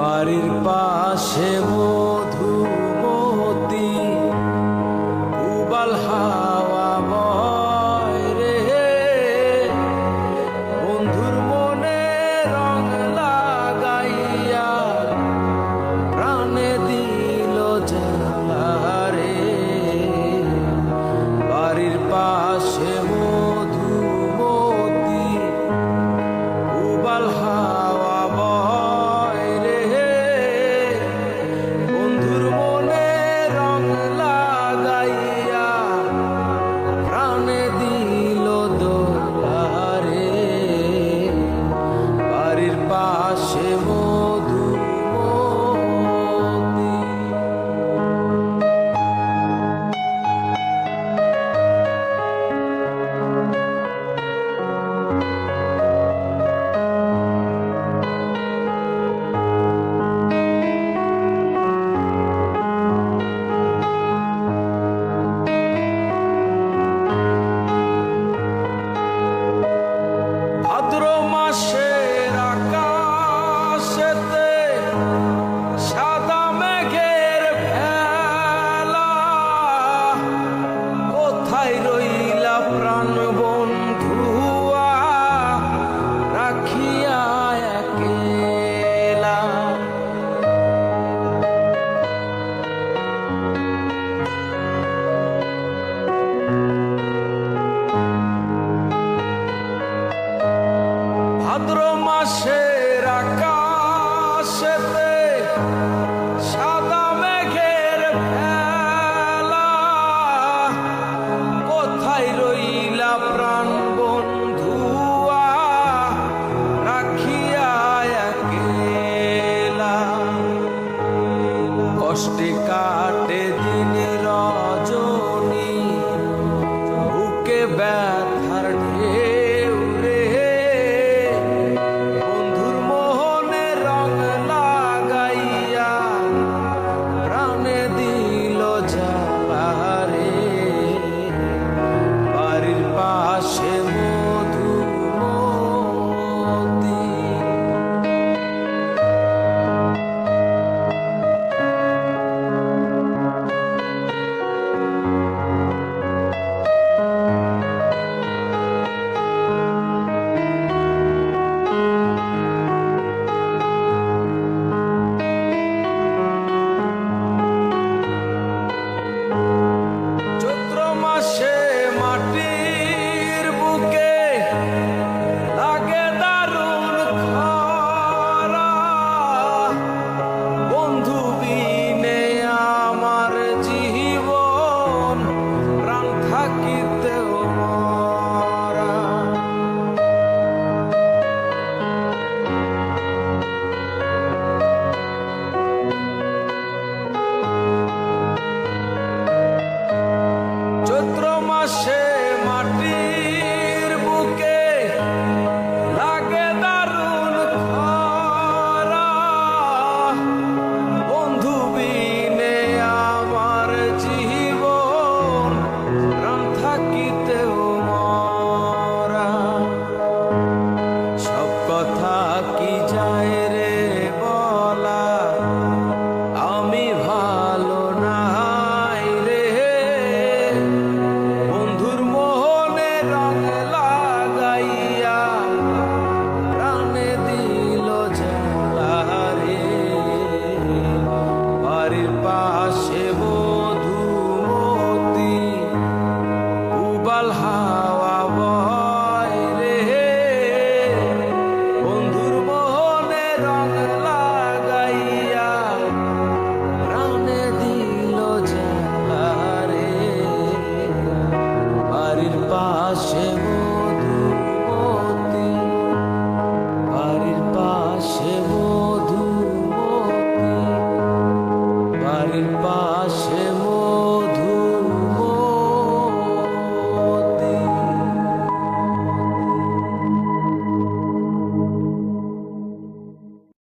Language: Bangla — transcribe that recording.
বাড়ির পাশে মধুমতি উবাল হাওয়া বয় রে, বন্ধুর মনে রং লাগাইয়া প্রাণে দিল জ্বালা রে। বাড়ির পাশে মধুমতি উবাল হাওয়া বয় রে, বন্ধুর মনে রং লাগাইয়া প্রাণে দিল দোলা রে। বাড়ির পাশে মধুমতি। ভাদ্র মাসের আকাশেতে সাদা মেঘের ভেলা, কোথায় রইলা প্রাণ বন্ধুয়া রাখিয়া একেলা। ভাদ্র মাসের আকাশেতে সাদা মেঘের ভেলা, কোথায় রইলা প্রাণ বন্ধুয়া রাখিয়া একেলা। কষ্টে কাটে দিন রজনী, বুকে ব্যথার ঢেউ রে, বন্ধুর মোহনে রং লাগাইয়া প্রাণে দিল জ্বালা রে। বাড়ির পাশে মধুমতি। চৈত্র মাসে মাটির বুকে লাগে দারুণ খরা, বন্ধু বিনে আমার জীবন প্রাণ থাকিতেও মরা। চৈত্র মাসে মাটির বুকে লাগে দারুণ খরা, বন্ধু বিনে আমার জীবন প্রাণ থাকিতেও মরা। সব কথা কি যায় রে বলা, আমি ভালো নাই রে, বন্ধুর মোহনে রং লাগাইয়া প্রাণে দিল জ্বালা রে। বাড়ির পাশে মধুমতি উবাল হাওয়া বয় রে, বন্ধুর মোহনে রং লাগাইয়া প্রাণে দিল জ্বালা রে। বাড়ির পাশে মধুমতি, বাড়ির পাশে মধুমতি, বাড়ির পাশে